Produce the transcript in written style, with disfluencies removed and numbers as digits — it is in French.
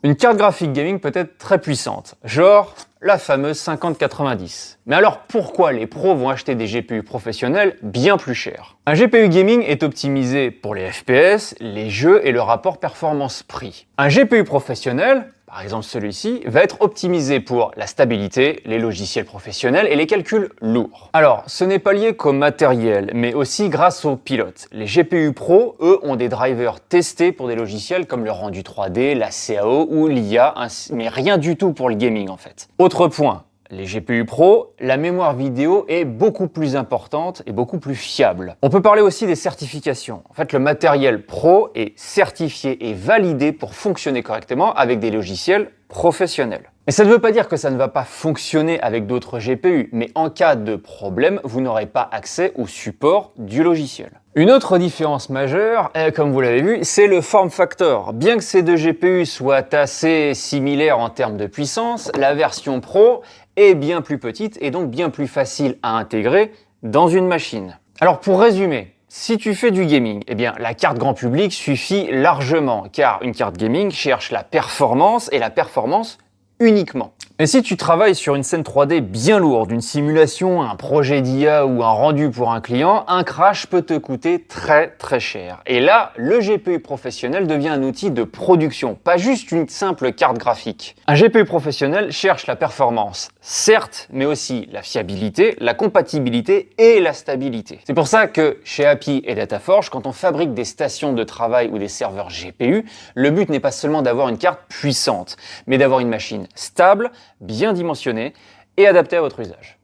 Une carte graphique gaming peut être très puissante, genre la fameuse 5090. Mais alors pourquoi les pros vont acheter des GPU professionnels bien plus chers? Un GPU gaming est optimisé pour les FPS, les jeux et le rapport performance-prix. Un GPU professionnel, par exemple celui-ci, va être optimisé pour la stabilité, les logiciels professionnels et les calculs lourds. Alors, ce n'est pas lié qu'au matériel, mais aussi grâce aux pilotes. Les GPU Pro, eux, ont des drivers testés pour des logiciels comme le rendu 3D, la CAO ou l'IA, mais rien du tout pour le gaming en fait. Autre point. Les GPU Pro, la mémoire vidéo est beaucoup plus importante et beaucoup plus fiable. On peut parler aussi des certifications. En fait, le matériel Pro est certifié et validé pour fonctionner correctement avec des logiciels professionnels. Mais ça ne veut pas dire que ça ne va pas fonctionner avec d'autres GPU, mais en cas de problème, vous n'aurez pas accès au support du logiciel. Une autre différence majeure, comme vous l'avez vu, c'est le form factor. Bien que ces deux GPU soient assez similaires en termes de puissance, la version Pro est bien plus petite et donc bien plus facile à intégrer dans une machine. Alors pour résumer, si tu fais du gaming, eh bien la carte grand public suffit largement, car une carte gaming cherche la performance et la performance uniquement. Mais si tu travailles sur une scène 3D bien lourde, une simulation, un projet d'IA ou un rendu pour un client, un crash peut te coûter très cher. Et là, le GPU professionnel devient un outil de production, pas juste une simple carte graphique. Un GPU professionnel cherche la performance, certes, mais aussi la fiabilité, la compatibilité et la stabilité. C'est pour ça que chez Happy et Dataforge, quand on fabrique des stations de travail ou des serveurs GPU, le but n'est pas seulement d'avoir une carte puissante, mais d'avoir une machine stable, bien dimensionnée et adaptée à votre usage.